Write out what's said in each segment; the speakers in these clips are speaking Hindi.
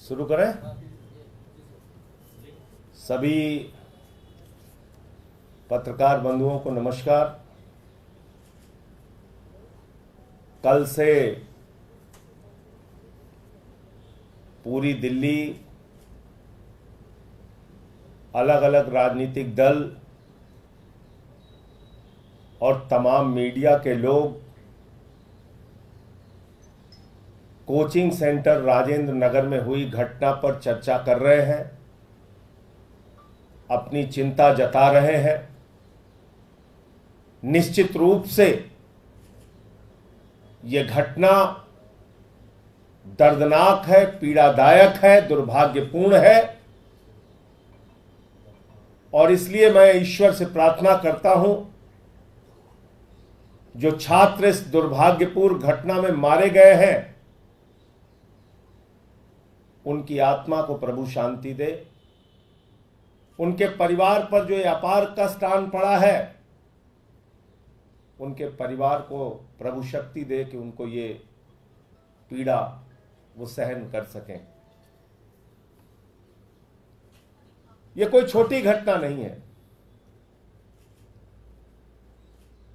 शुरू करें। सभी पत्रकार बंधुओं को नमस्कार। कल से पूरी दिल्ली, अलग अलग राजनीतिक दल और तमाम मीडिया के लोग कोचिंग सेंटर राजेंद्र नगर में हुई घटना पर चर्चा कर रहे हैं, अपनी चिंता जता रहे हैं। निश्चित रूप से यह घटना दर्दनाक है, पीड़ादायक है, दुर्भाग्यपूर्ण है और इसलिए मैं ईश्वर से प्रार्थना करता हूं, जो छात्र इस दुर्भाग्यपूर्ण घटना में मारे गए हैं, उनकी आत्मा को प्रभु शांति दे। उनके परिवार पर जो ये अपार कष्ट आन पड़ा है, उनके परिवार को प्रभु शक्ति दे कि उनको ये पीड़ा वो सहन कर सकें। ये कोई छोटी घटना नहीं है,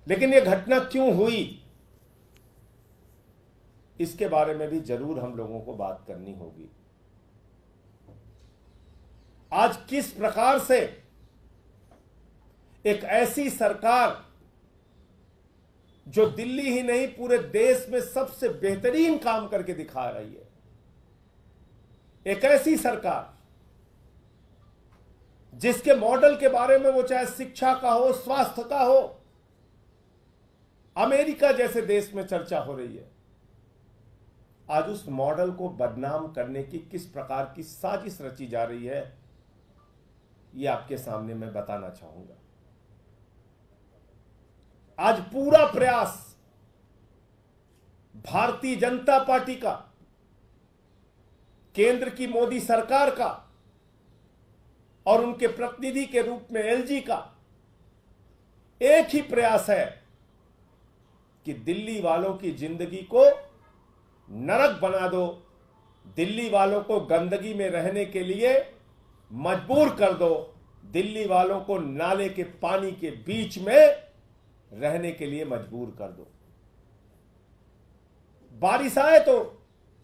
लेकिन ये घटना क्यों हुई, इसके बारे में भी जरूर हम लोगों को बात करनी होगी। आज किस प्रकार से एक ऐसी सरकार जो दिल्ली ही नहीं पूरे देश में सबसे बेहतरीन काम करके दिखा रही है, एक ऐसी सरकार जिसके मॉडल के बारे में वो चाहे शिक्षा का हो, स्वास्थ्य का हो, अमेरिका जैसे देश में चर्चा हो रही है, आज उस मॉडल को बदनाम करने की किस प्रकार की साजिश रची जा रही है, ये आपके सामने मैं बताना चाहूंगा। आज पूरा प्रयास भारतीय जनता पार्टी का, केंद्र की मोदी सरकार का और उनके प्रतिनिधि के रूप में एलजी का एक ही प्रयास है कि दिल्ली वालों की जिंदगी को नरक बना दो, दिल्ली वालों को गंदगी में रहने के लिए मजबूर कर दो, दिल्ली वालों को नाले के पानी के बीच में रहने के लिए मजबूर कर दो। बारिश आए तो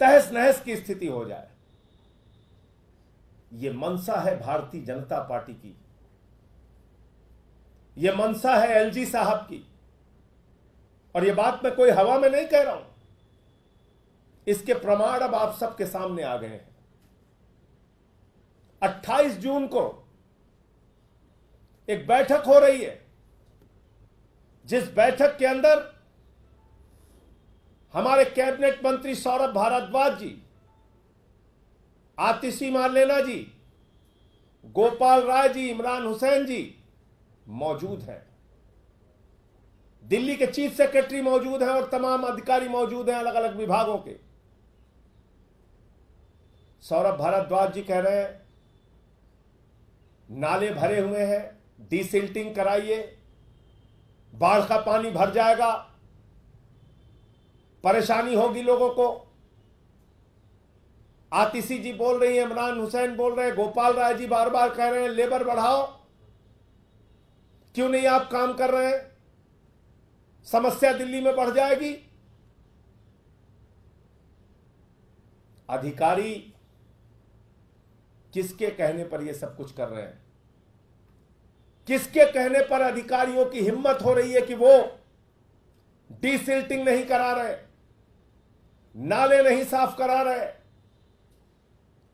तहस नहस की स्थिति हो जाए। यह मंशा है भारतीय जनता पार्टी की, यह मंशा है एलजी साहब की। और यह बात मैं कोई हवा में नहीं कह रहा हूं, इसके प्रमाण अब आप सबके सामने आ गए हैं। 28 जून को एक बैठक हो रही है, जिस बैठक के अंदर हमारे कैबिनेट मंत्री सौरभ भारद्वाज जी, आतिशी मार्लेना जी, गोपाल राय जी, इमरान हुसैन जी मौजूद हैं। दिल्ली के चीफ सेक्रेटरी मौजूद हैं और तमाम अधिकारी मौजूद हैं अलग अलग विभागों के। सौरभ भारद्वाज जी कह रहे हैं नाले भरे हुए हैं, डीसिल्टिंग कराइए, बाढ़ का पानी भर जाएगा, परेशानी होगी लोगों को। आतिशी जी बोल रही हैं, इमरान हुसैन बोल रहे हैं, गोपाल राय जी बार बार कह रहे हैं लेबर बढ़ाओ, क्यों नहीं आप काम कर रहे हैं, समस्या दिल्ली में बढ़ जाएगी। अधिकारी किसके कहने पर यह सब कुछ कर रहे हैं? किसके कहने पर अधिकारियों की हिम्मत हो रही है कि वो डीसिल्टिंग नहीं करा रहे, नाले नहीं साफ करा रहे?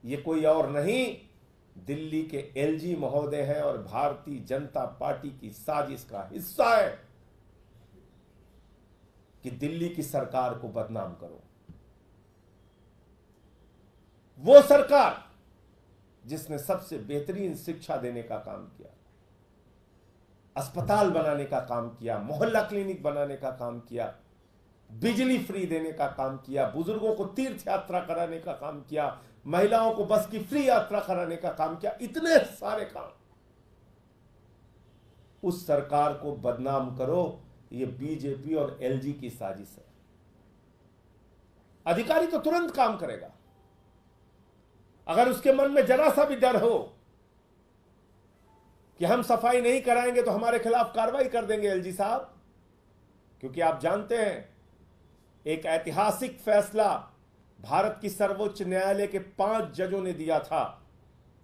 ये कोई और नहीं, दिल्ली के एलजी महोदय हैं और भारतीय जनता पार्टी की साजिश का हिस्सा है कि दिल्ली की सरकार को बदनाम करो। वो सरकार जिसने सबसे बेहतरीन शिक्षा देने का काम किया, अस्पताल बनाने का काम किया, मोहल्ला क्लिनिक बनाने का काम किया, बिजली फ्री देने का काम किया, बुजुर्गों को तीर्थ यात्रा कराने का काम किया, महिलाओं को बस की फ्री यात्रा कराने का काम किया, इतने सारे काम। उस सरकार को बदनाम करो, ये बीजेपी और एलजी की साजिश है। अधिकारी तो तुरंत काम करेगा, अगर उसके मन में जरा सा भी डर हो कि हम सफाई नहीं कराएंगे तो हमारे खिलाफ कार्रवाई कर देंगे एलजी साहब, क्योंकि आप जानते हैं एक ऐतिहासिक फैसला भारत की सर्वोच्च न्यायालय के 5 जजों ने दिया था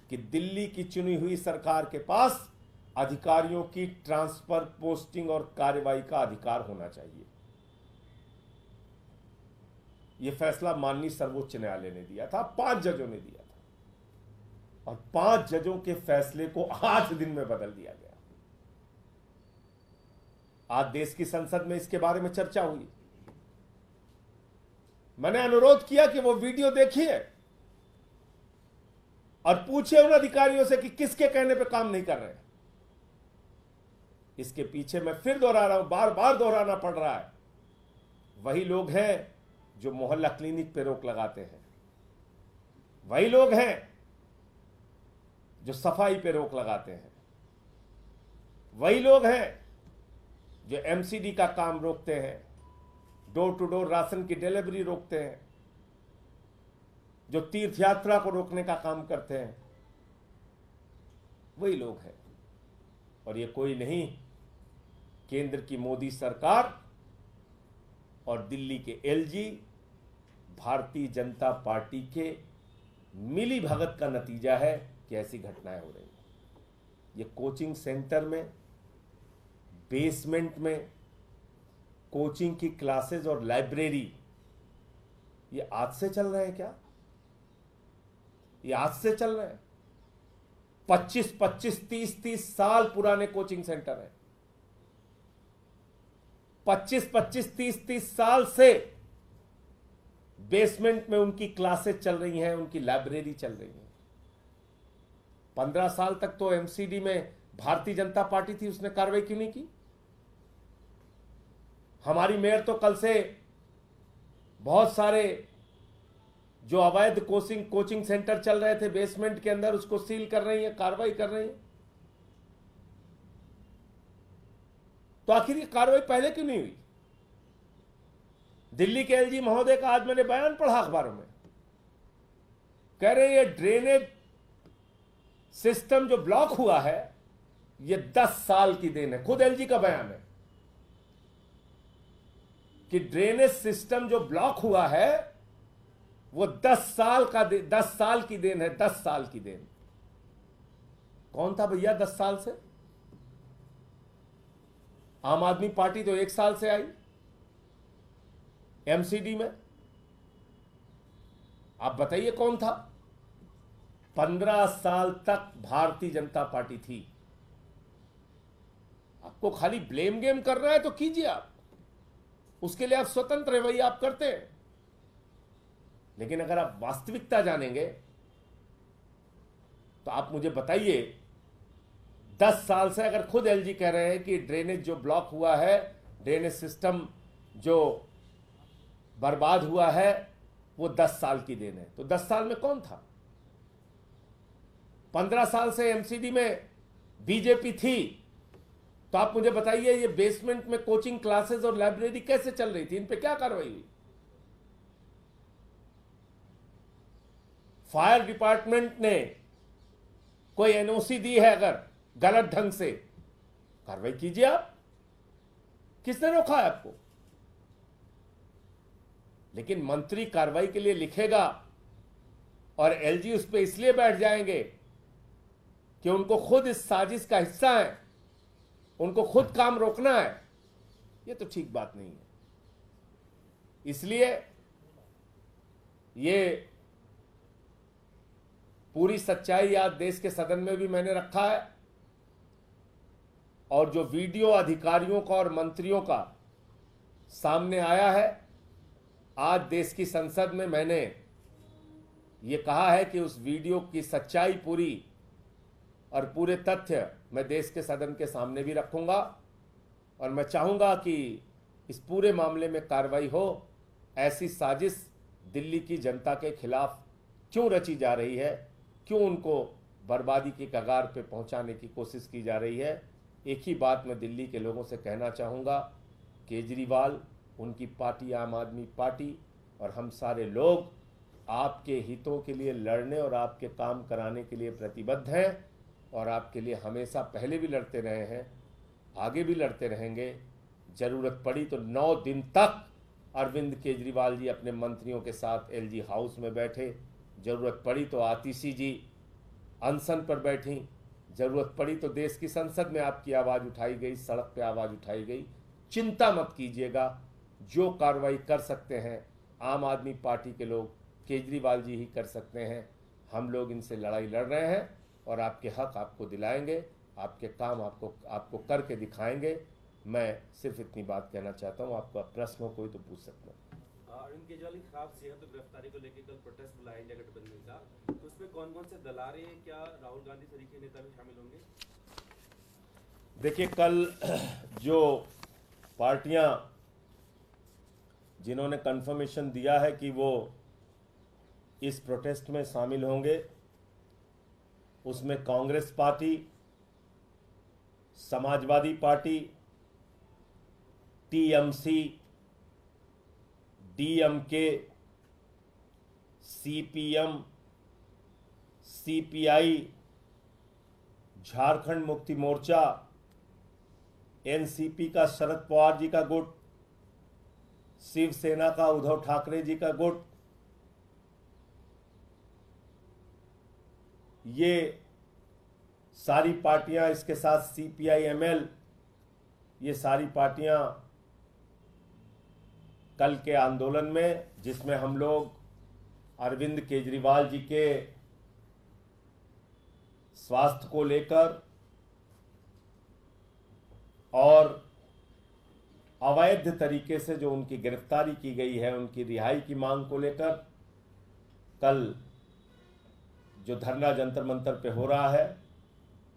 कि दिल्ली की चुनी हुई सरकार के पास अधिकारियों की ट्रांसफर, पोस्टिंग और कार्रवाई का अधिकार होना चाहिए। यह फैसला माननीय सर्वोच्च न्यायालय ने दिया था, 5 जजों ने दिया था, और 5 जजों के फैसले को 8 दिन में बदल दिया गया। आज देश की संसद में इसके बारे में चर्चा हुई। मैंने अनुरोध किया कि वो वीडियो देखिए और पूछिए उन अधिकारियों से कि किसके कहने पे काम नहीं कर रहे। इसके पीछे मैं फिर दोहरा रहा हूं, बार बार दोहराना पड़ रहा है, वही लोग हैं जो मोहल्ला क्लिनिक पे रोक लगाते हैं, वही लोग हैं जो सफाई पे रोक लगाते हैं, वही लोग हैं जो एमसीडी का काम रोकते हैं, डोर टू डोर राशन की डिलीवरी रोकते हैं, जो तीर्थ यात्रा को रोकने का काम करते हैं, वही लोग हैं। और ये कोई नहीं, केंद्र की मोदी सरकार और दिल्ली के एलजी, भारतीय जनता पार्टी के मिली भगत का नतीजा है कि ऐसी घटनाएं हो रही हैं। ये कोचिंग सेंटर में, बेसमेंट में कोचिंग की क्लासेस और लाइब्रेरी, ये आज से चल रहे हैं क्या? ये आज से चल रहे हैं? 25-25, 30-30 साल पुराने कोचिंग सेंटर हैं। 25-25, 30-30 साल से बेसमेंट में उनकी क्लासेस चल रही हैं, उनकी लाइब्रेरी चल रही है। 15 साल तक तो एमसीडी में भारतीय जनता पार्टी थी, उसने कार्रवाई क्यों नहीं की? हमारी मेयर तो कल से बहुत सारे जो अवैध कोचिंग सेंटर चल रहे थे बेसमेंट के अंदर, उसको सील कर रही है, कार्रवाई कर रही है। तो आखिर ये कार्रवाई पहले क्यों नहीं हुई? दिल्ली के एलजी महोदय का आज मैंने बयान पढ़ा अखबारों में, कह रहे हैं ये ड्रेनेज सिस्टम जो ब्लॉक हुआ है ये 10 साल की देन है। खुद एलजी का बयान है कि ड्रेनेज सिस्टम जो ब्लॉक हुआ है वो 10 साल की देन है। 10 साल की देन। कौन था भैया 10 साल से? आम आदमी पार्टी तो 1 साल से आई एमसीडी में। आप बताइए कौन था? 15 साल तक भारतीय जनता पार्टी थी। आपको खाली ब्लेम गेम करना है तो कीजिए, आप उसके लिए आप स्वतंत्र रवैया आप करते हैं, लेकिन अगर आप वास्तविकता जानेंगे तो आप मुझे बताइए 10 साल से अगर खुद एलजी कह रहे हैं कि ड्रेनेज जो ब्लॉक हुआ है, ड्रेनेज सिस्टम जो बर्बाद हुआ है वो 10 साल की देन है, तो 10 साल में कौन था? 15 साल से एमसीडी में बीजेपी थी, तो आप मुझे बताइए ये बेसमेंट में कोचिंग क्लासेस और लाइब्रेरी कैसे चल रही थी? इन पे क्या कार्रवाई हुई? फायर डिपार्टमेंट ने कोई एनओसी दी है अगर गलत ढंग से, कार्रवाई कीजिए आप। किसने रोका है आपको? लेकिन मंत्री कार्रवाई के लिए लिखेगा और एलजी उस पर इसलिए बैठ जाएंगे कि उनको खुद इस साजिश का हिस्सा है, उनको खुद काम रोकना है। ये तो ठीक बात नहीं है। इसलिए ये पूरी सच्चाई आज देश के सदन में भी मैंने रखा है, और जो वीडियो अधिकारियों का और मंत्रियों का सामने आया है, आज देश की संसद में मैंने ये कहा है कि उस वीडियो की सच्चाई पूरी और पूरे तथ्य मैं देश के सदन के सामने भी रखूंगा, और मैं चाहूंगा कि इस पूरे मामले में कार्रवाई हो। ऐसी साजिश दिल्ली की जनता के खिलाफ क्यों रची जा रही है, क्यों उनको बर्बादी की कगार पे पहुंचाने की कोशिश की जा रही है? एक ही बात मैं दिल्ली के लोगों से कहना चाहूँगा, केजरीवाल, उनकी पार्टी आम आदमी पार्टी और हम सारे लोग आपके हितों के लिए लड़ने और आपके काम कराने के लिए प्रतिबद्ध हैं और आपके लिए हमेशा पहले भी लड़ते रहे हैं, आगे भी लड़ते रहेंगे। ज़रूरत पड़ी तो 9 दिन तक अरविंद केजरीवाल जी अपने मंत्रियों के साथ एलजी हाउस में बैठे, ज़रूरत पड़ी तो आतिशी जी अनशन पर बैठी, ज़रूरत पड़ी तो देश की संसद में आपकी आवाज़ उठाई गई, सड़क पे आवाज़ उठाई गई। चिंता मत कीजिएगा, जो कार्रवाई कर सकते हैं आम आदमी पार्टी के लोग, केजरीवाल जी ही कर सकते हैं। हम लोग इनसे लड़ाई लड़ रहे हैं और आपके हक आपको दिलाएंगे, आपके काम आपको करके दिखाएंगे। मैं सिर्फ इतनी बात कहना चाहता हूँ। आपका प्रश्न हो कोई तो पूछ सकता हूँ। अरविंद केजरीवाल की खराब सेहत और गिरफ्तारी को लेकर कल प्रोटेस्ट बुलाया इंडिया गठबंधन का, तो उसमें कौन कौन से दल आ रहे हैं? क्या राहुल गांधी तरीके नेता भी शामिल होंगे? देखिए, कल जो पार्टियां जिन्होंने कंफर्मेशन दिया है कि वो इस प्रोटेस्ट में शामिल होंगे, उसमें Congress party, Samajwadi party, TMC, DMK, CPM, CPI, Jharkhand Mukti Morcha, NCP का शरद पवार जी का गुट, शिवसेना का उद्धव ठाकरे जी का गुट, ये सारी पार्टियां, इसके साथ सीपीआई-एमएल, ये सारी पार्टियां कल के आंदोलन में, जिसमें हम लोग अरविंद केजरीवाल जी के स्वास्थ्य को लेकर और अवैध तरीके से जो उनकी गिरफ्तारी की गई है, उनकी रिहाई की मांग को लेकर कल जो धरना जंतर मंतर पे हो रहा है,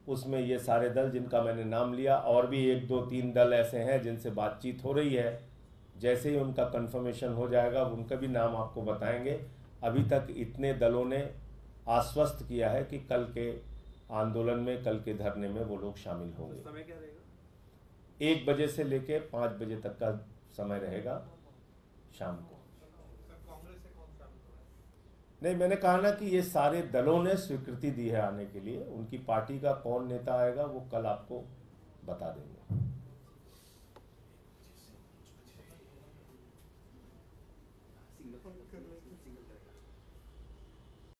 उसमें ये सारे दल जिनका मैंने नाम लिया, और भी 1, 2, 3 दल ऐसे हैं जिनसे बातचीत हो रही है। जैसे ही उनका कंफर्मेशन हो जाएगा उनका भी नाम आपको बताएंगे। अभी तक इतने दलों ने आश्वस्त किया है कि कल के आंदोलन में, कल के धरने में वो लोग शामिल होंगे। समय क्या रहेगा? 1 बजे से लेकर 5 बजे तक का समय रहेगा शाम को। नहीं, मैंने कहा ना कि ये सारे दलों ने स्वीकृति दी है आने के लिए। उनकी पार्टी का कौन नेता आएगा वो कल आपको बता देंगे।